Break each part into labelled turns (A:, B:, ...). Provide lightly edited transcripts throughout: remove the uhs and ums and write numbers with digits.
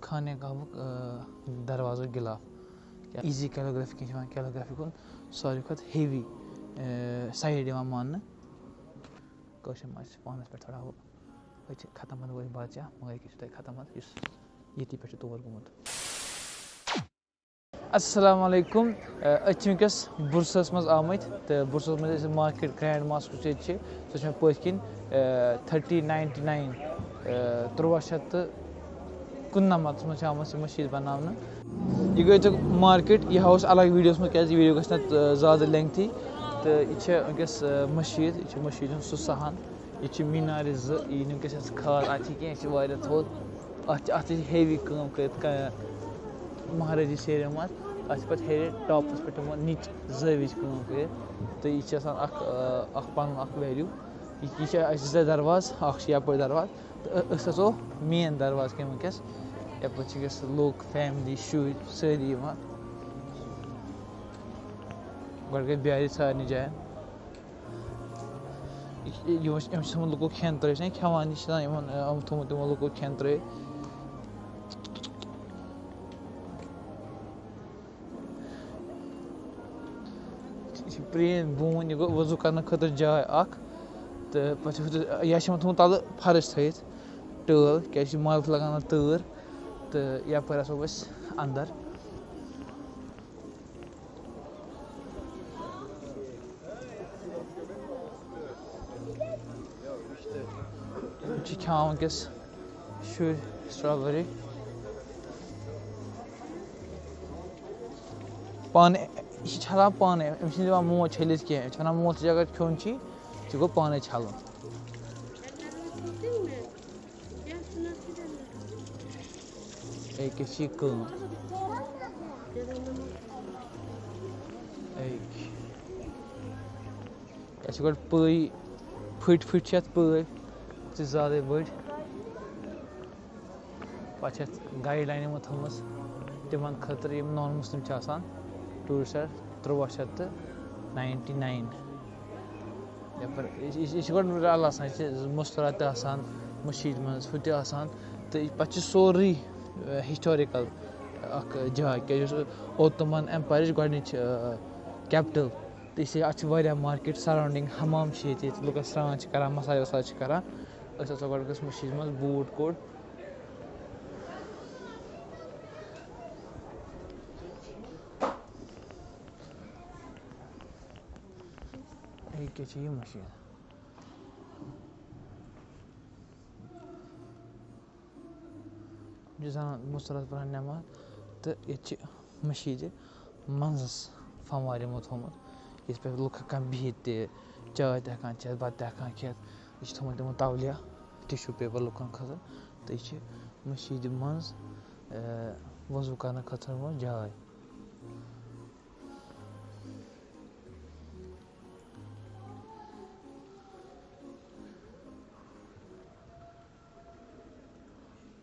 A: खाने काबुक दरवाज़ो गिलाफ easy calligraphy calligraphy कुन सारी खुद हेवी साइड मान पानस पे थोड़ा हो खत्म वो बाचा मगर ये खत्म ये पे तौर गुमुत। अस्सलाम वालेकुम वस बुरसस मज आमत तो बुरसस मज मार्केट ग्रैंड मास्क सो पे किन 3099 1319 मज आम मशीद बनाने यह गई तो मार्केट यह हाउस अलग वीडियोस में क्या वीडियो गस ज़्यादा लेंथी तो यह वस मशीद यह मशीद सह सहान यह मीनार यह खाद अत कह थोद अत हेवी कम कर महाराजी सेर मत अत पे हेर टॉपस पे नीच जविज कम कर तो यह पन वैल्यू यह दरवाज यप दरवाज तो मेन दरवाज कह वस यप लोग फैमिली शुर सारी गो गई ब्यार सारे जायन लुको खेन त्रित खेवान थोमुत तमो लुको खेन त्रि प्रेन बोन यह गो वजू करने खतर जाय तो यह थोमुत तल फर्श थत टल क्या मल लगान तर तो यप आसो अंदर खान वस शुर स्ट्रॉबेरी पाने छलान पाने दिवान मोच छलित कह मोल अगर खोन गो पाने छलन गो पै फट पै ज़्यादा बड़ पे गाइड लाइन थम तिम खतर नॉन मुस्लिम टूरिस्ट 1399 यह मुस्तरत मशीद मज हु तो पे सोरी हिस्टोरिकल जाय क्या ओटोमन एम्पायर गोच कैपिटल तो इस मार्केट सराउंडिंग हमाम लुक स्नान कर मसाज वसाज कर गस मशीद मज बूट कोड क्या मशीद मुस्तरत पढ़ान नमाज तो ये मशीद मंजस फंवार थोमुत ये पे लुक हेकान बिहित चाय हेकान चेत बत हेकान खेत यह थोमुत तमो तवलिया टिश्यू पेपर लुकन खतर तो यह मशीद मज वजू करने खतर जाय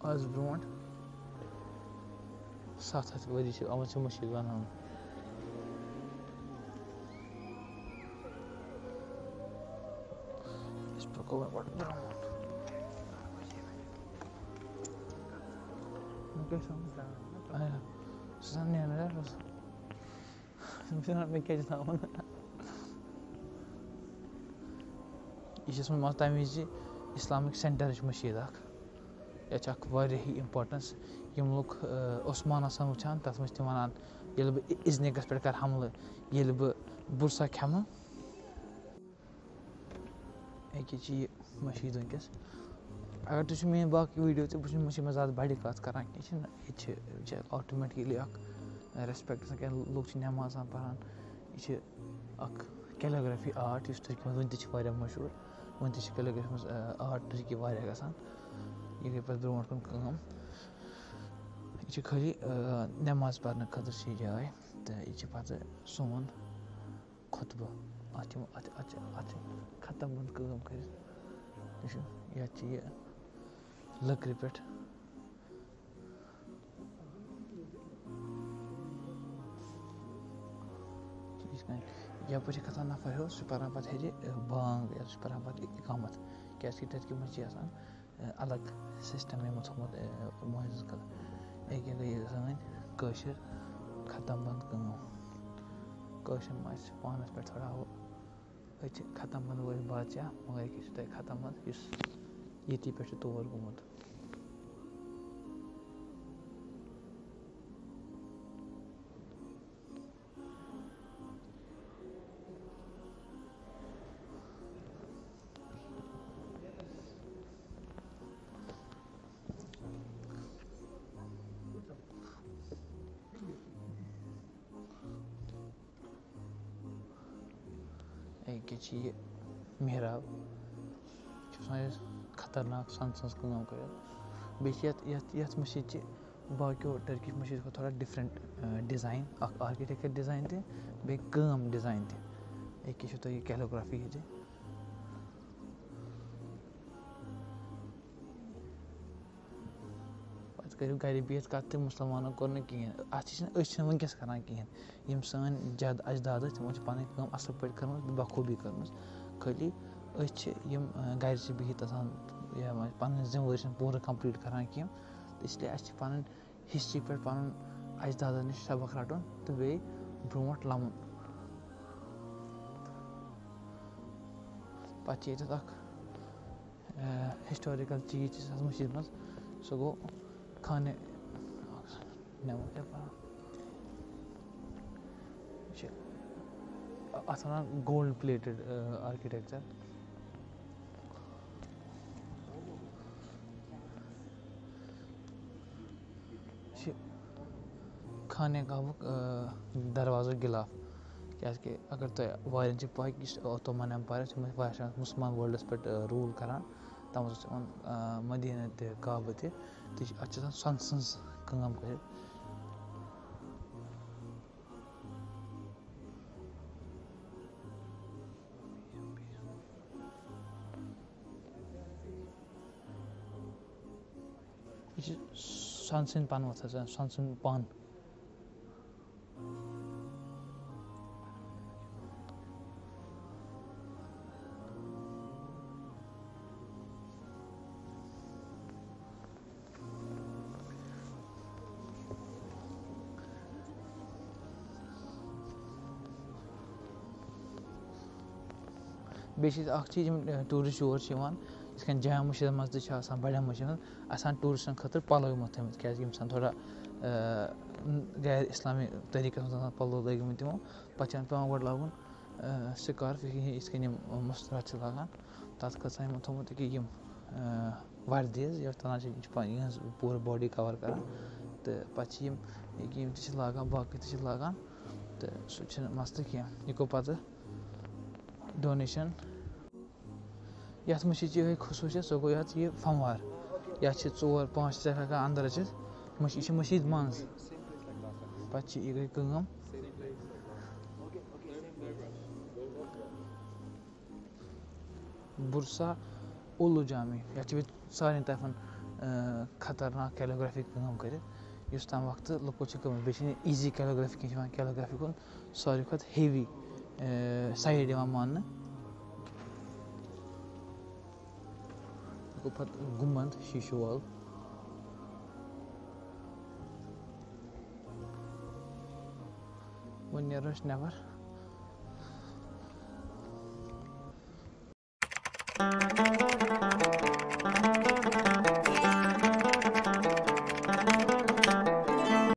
A: आज ब्रो 700 वरी आमत मशीद बनान यह तम इस्लामिक सेंटर मशीद यह इंपॉर्टेंस यम लोग ओस्मान वुचान तथ मे वन ये इजनिकस पे कर हमले ये बुरसा खेम यह मशीद वस अगर तुम मेन बाकी वीडियो तो बहुत में ज़्यादा बड़ी कत कर ये ऑटोमेटिकली रेस्पेक्ट क्या लोग नमाज पढ़ान यह कैलोग्राफी आर्ट इस तुर्की वन मशहूर वन कैलोग्राफी मज आर्ट तुर्की गसान यह गई पे ब्रो कन यह खाली नमाज पढ़ने खतर जाए तो यह पे सोन खुतबह खत्म बंद कम कर लकड़ पे यप खसान नफर हो सह पान पे हेर बांग या सह पान पे इकामत क्या तक अलग सिस्टम थोमुत मुहज कर यह गई सन कशर खत्म बंद कम कशर मज पानस पे थोड़ा हो खत्म बंद वो बादशाह मगर यह खत्म बंद ये पे तौर गुमुत एक ये मेहराब खतरनाक सन कम कर मशीद बाकी टर्किश मशीद को थोड़ा डिफरेंट डिज़ाइन आर्किटेक्चर डिज़ाइन बे डिज़ाइन एक तो ये कैलोग्राफी है करू गर बिहत कत मुसलमानों कोर कहें अस वनकस करान कहें यम सन जद अजदाद तमो पन असल पे कर बखूबी कर खाली गर बिहत पन जिम्मेवारी पूरा कंप्लीट करान कह इसलिए पन हिस्ट्री पे पन अजदाद नश सबक रटन तो बे ब्रोट लमन पे हिस्टोरिकल चीज मशीद मज सह गो खाने अतना गोल्ड प्लेटेड आर्किटेक्चर खाने का दरवाज़ा गिलाफ क्या अगर तुम वारियन पा कि ओटोमन एम्पायर मुसलमान वर्ल्डस पे रूल करान तम मदीना काबा तह सन सज कम कर सन सन पान सन सन पान बे चीज टूरिस्ट योर इन जाम मस्जिद मज बड़े मस्जिद आसान टूरिस्टन खतर पलो यमो थमित क्या थोड़ा गैर इस्लामी तरीके पलो लगे तमो पे पे लागन स्कार्फ इत मस्तरात लागान तथ खा यमो थोमुत कि वर्दीज तनान पूरा बॉडी कवर करान तो पे लागान बाकी लागान तो सह मसल कह यह गो पे डोनेशन ये मशीद खसूसियत सह गो ये फमवार ये 4-5 हेकान अंदर अचित यह मशीद मज पे यह गई कम बुरसा उलू जामी ये सारे तरफन खतरनाक कैलोग्राफी कम कर तम वक्त लुको बे ईजी कैलोग्राफी कह कैलोग्राफी कुन सारे खुद हेवी साइड मान पे गुम्बद शीशो वाल वो नेबल